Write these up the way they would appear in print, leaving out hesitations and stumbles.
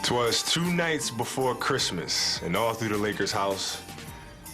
'Twas 2 nights before Christmas, and all through the Lakers' house,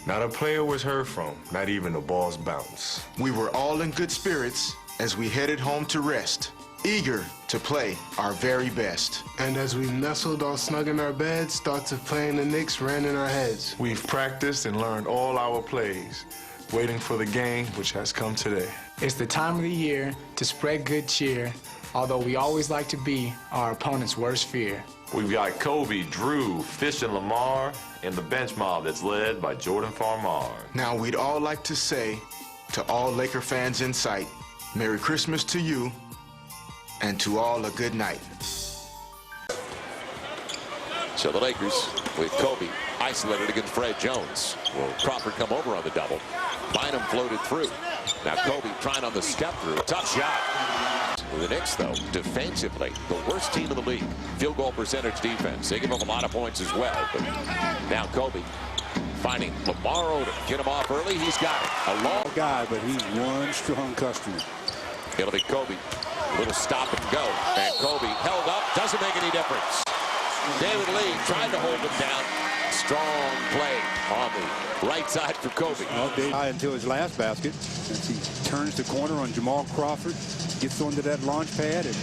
not a player was heard from, not even the ball's bounce. We were all in good spirits as we headed home to rest, eager to play our very best. And as we nestled all snug in our beds, thoughts of playing the Knicks ran in our heads. We've practiced and learned all our plays, waiting for the game which has come today. It's the time of the year to spread good cheer, although we always like to be our opponent's worst fear. We've got Kobe, Drew, Fish, and Lamar in the bench mob that's led by Jordan Farmar. Now we'd all like to say to all Laker fans in sight, Merry Christmas to you, and to all a good night. So the Lakers with Kobe isolated against Fred Jones. Will Crawford come over on the double? Bynum floated through. Now Kobe trying on the step through. Tough shot. The Knicks, though, defensively, the worst team in the league. Field goal percentage defense. They give him a lot of points as well. But now Kobe finding Lamar Odom. Get him off early. He's got it. A long guy, but he's one strong customer. It'll be Kobe. A little stop and go. And Kobe held up. Doesn't make any difference. David Lee tried to hold him down. Strong play on the right side for Kobe. High until his last basket. As he turns the corner on Jamal Crawford, gets onto that launch pad, and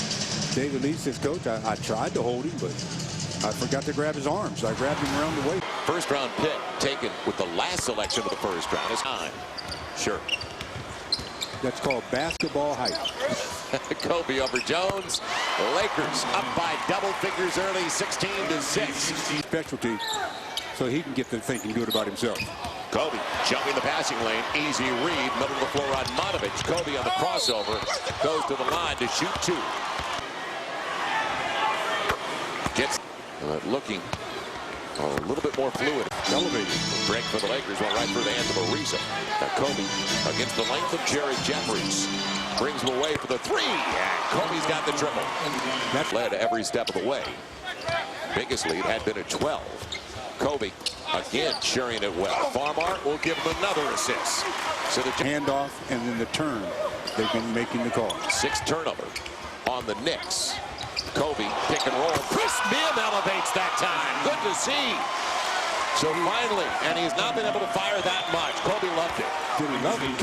David Lee says, Coach, I tried to hold him, but I forgot to grab his arms. I grabbed him around the waist. First round pick taken with the last selection of the first round. It's time. Sure. That's called basketball height. Kobe over Jones. The Lakers up by double figures early, 16-6. Specialty, so he can get to thinking good about himself. Kobe jumping the passing lane. Easy read, middle of the floor on Monovich. Kobe on the crossover. Goes to the line to shoot two. Gets looking a little bit more fluid. Elevated. Break for the Lakers went right through the hands of Ariza. Now Kobe against the length of Jared Jeffries. Brings him away for the three. And Kobe's got the triple. That led every step of the way. Biggest lead had been at 12. Kobe again sharing it well. Farmar will give him another assist. So the handoff and then the turn. They've been making the call. 6th turnover on the Knicks. Kobe pick and roll. Chris Mihm elevates that time. Good to see. So finally, and he's not been able to fire that much. Kobe loved it. Did he love it?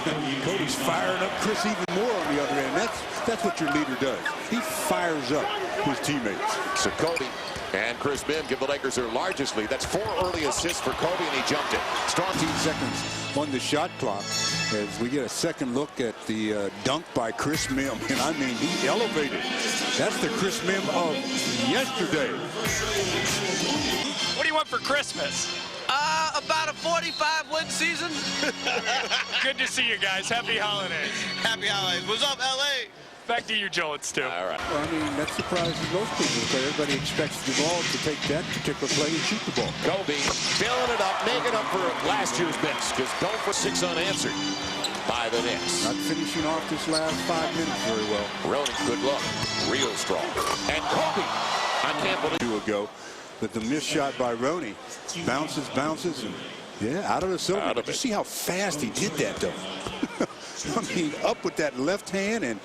Cody's firing up Chris even more on the other end. That's what your leader does. He fires up his teammates. So Kobe and Chris Mihm give the Lakers their largest lead. That's 4 early assists for Kobe, and he jumped it. Strong 15 seconds on the shot clock as we get a second look at the dunk by Chris Mihm. And I mean, he elevated. That's the Chris Mihm of yesterday. What do you want for Christmas? About a 45-win season. Good to see you guys. Happy holidays. Happy holidays. What's up, LA? Back to you, Jones, too. All right. Well, I mean, that surprises most people because everybody expects the ball to take that particular play and shoot the ball. Kobe filling it up, making up for last year's miss. Just don't for 6 unanswered by the Knicks. Not finishing off this last 5 minutes very well. Ronan, good look. Real strong. And Kobe, I can't believe 2 ago. But the missed shot by Roney bounces, and yeah, out of the silver. Did you see how fast he did that, though? I mean, up with that left hand, and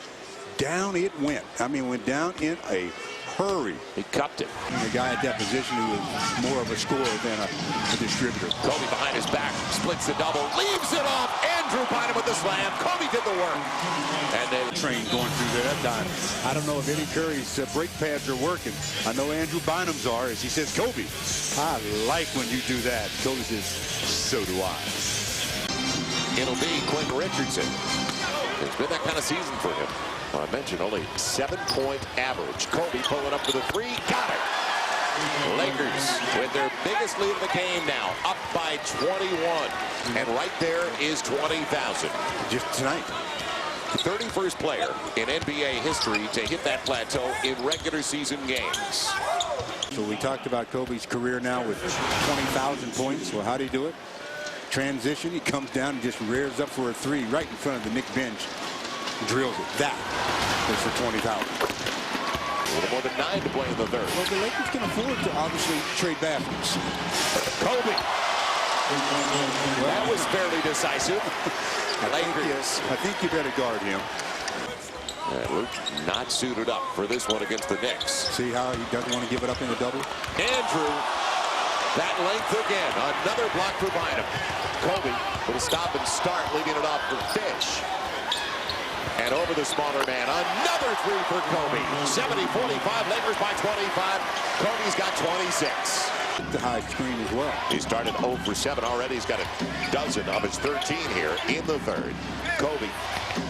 down it went. I mean, went down in a hurry. He cupped it. And the guy at that position who was more of a scorer than a distributor. Kobe behind his back, splits the double, leaves it off. Andrew Bynum with the slam. Kobe did the work. And then train going through there that time. I don't know if Eddie Curry's brake pads are working. I know Andrew Bynum's are, as he says, Kobe, I like when you do that. Kobe says, so do I. It'll be Quentin Richardson. It's been that kind of season for him. I mentioned only 7-point average. Kobe pulling up to the 3. Got it. Lakers with their biggest lead of the game now, up by 21. And right there is 20,000. Just tonight. The 31st player in NBA history to hit that plateau in regular season games. So we talked about Kobe's career now with 20,000 points. Well, how do you do it? Transition, he comes down and just rears up for a 3 right in front of the Knicks bench. Drills it. That is for 20,000. A little more than 9 to play in the 3rd. Well, the Lakers can afford to obviously trade baskets. Kobe. That was fairly decisive. I think you better guard him. Luke not suited up for this one against the Knicks. See how he doesn't want to give it up in the double? Andrew, that length again. Another block for Bynum. Kobe with a stop and start, leaving it off for Fish. And over the smaller man, another three for Kobe. 70-45, Lakers by 25. Kobe's got 26. The high screen as well. He started 0 for 7 already. He's got a dozen of his 13 here in the third. Kobe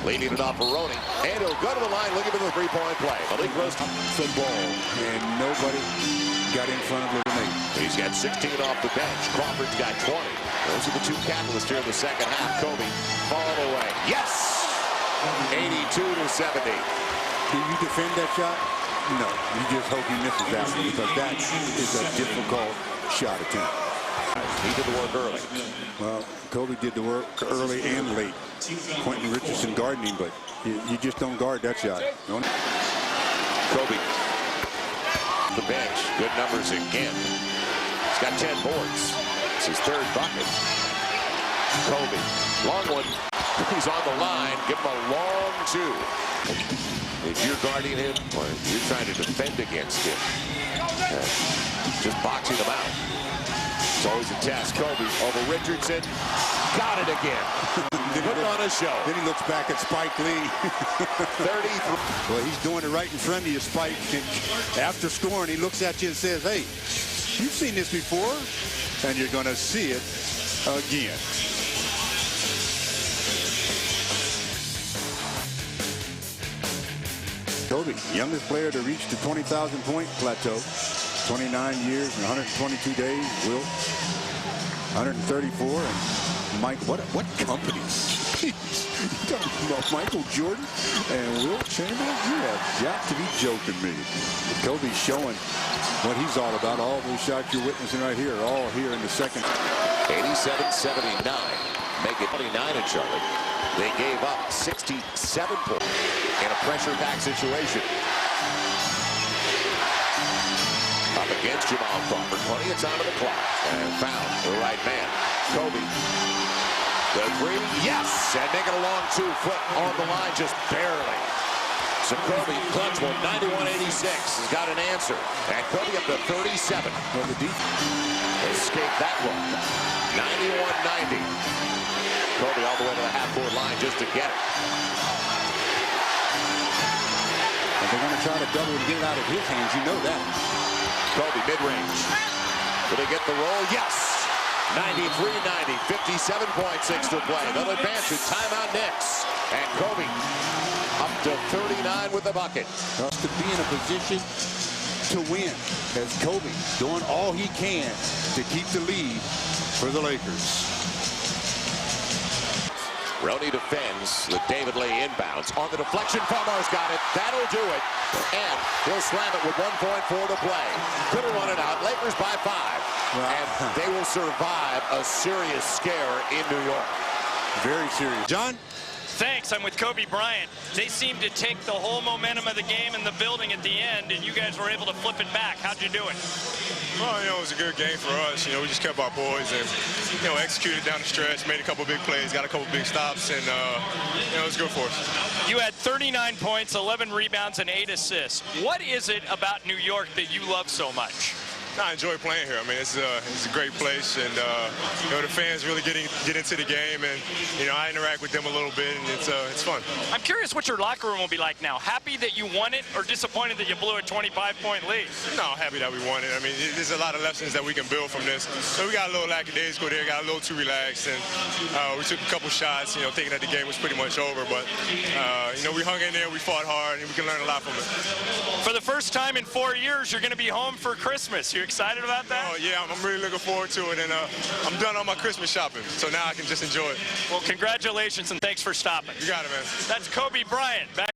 leading it off for Roney. And he'll go to the line looking for the three-point play. Malik Rose the ball. And nobody got in front of Roney. He's got 16 off the bench. Crawford's got 20. Those are the two catalysts here in the second half. Kobe fall away. Yes! 82-70. Do you defend that shot? No. You just hope he misses that one because that is a difficult shot attempt. He did the work early. Well, Kobe did the work early and late. Quentin Richardson guarding him, but you just don't guard that shot. Kobe. The bench. Good numbers again. He's got 10 boards. It's his third bucket. Kobe. Long one. He's on the line. Give him a long two. If you're guarding him or you're trying to defend against him, just boxing him out. It's always a test. Kobe over Richardson. Got it again. Put it on a show. Then he looks back at Spike Lee. 33. Well, he's doing it right in front of you, Spike. After scoring, he looks at you and says, hey, you've seen this before, and you're going to see it again. Kobe, youngest player to reach the 20,000-point plateau. 29 years and 122 days. Wilt, 134. And Mike, what company? You're talking about Michael Jordan and Wilt Chamberlain? You have got to be joking me. Kobe's showing what he's all about. All those shots you're witnessing right here are all here in the second. 87-79. Make it 29 in Charlotte. They gave up 67 points in a pressure-packed situation. Up against Jamal Crawford. 20 of time on the clock. And found the right man. Kobe. The three. Yes! And making a long 2-foot on the line just barely. So Kobe, clutch one, 91-86, has got an answer. And Kobe up to 37. Well, the defense escaped that one. 91-90. Kobe all the way to the half-court line just to get it. And they're going to try to double and get it out of his hands. You know that. Kobe mid-range. Will they get the roll? Yes. 93-90. 57.6 to play. They'll advance to timeout Knicks. And Kobe up to 39 with the bucket. To be in a position to win as Kobe doing all he can to keep the lead for the Lakers. Roney defends the David Lee inbounds. On the deflection, Farmar's got it. That'll do it. And he'll slam it with 1.4 to play. Couldn't run it out. Lakers by 5. Wow. And they will survive a serious scare in New York. Very serious. John? Thanks. I'm with Kobe Bryant. They seemed to take the whole momentum of the game in the building at the end, and you guys were able to flip it back. How'd you do it? Well, it was a good game for us. We just kept our boys and, executed down the stretch, made a couple big plays, got a couple big stops, and, it was good for us. You had 39 points, 11 rebounds, and 8 assists. What is it about New York that you love so much? I enjoy playing here. I mean, it's a great place, and the fans really get into the game, and I interact with them a little bit, and it's fun. I'm curious what your locker room will be like now. Happy that you won it, or disappointed that you blew a 25-point lead? No, happy that we won it. I mean, there's a lot of lessons that we can build from this. So we got a little lackadaisical there, got a little too relaxed, and we took a couple shots, thinking that the game was pretty much over. But we hung in there, we fought hard, and we can learn a lot from it. For the first time in 4 years, you're going to be home for Christmas. You excited about that? Oh, yeah, I'm really looking forward to it, and I'm done on my Christmas shopping, so now I can just enjoy it. Well, congratulations, and thanks for stopping. You got it, man. That's Kobe Bryant. Back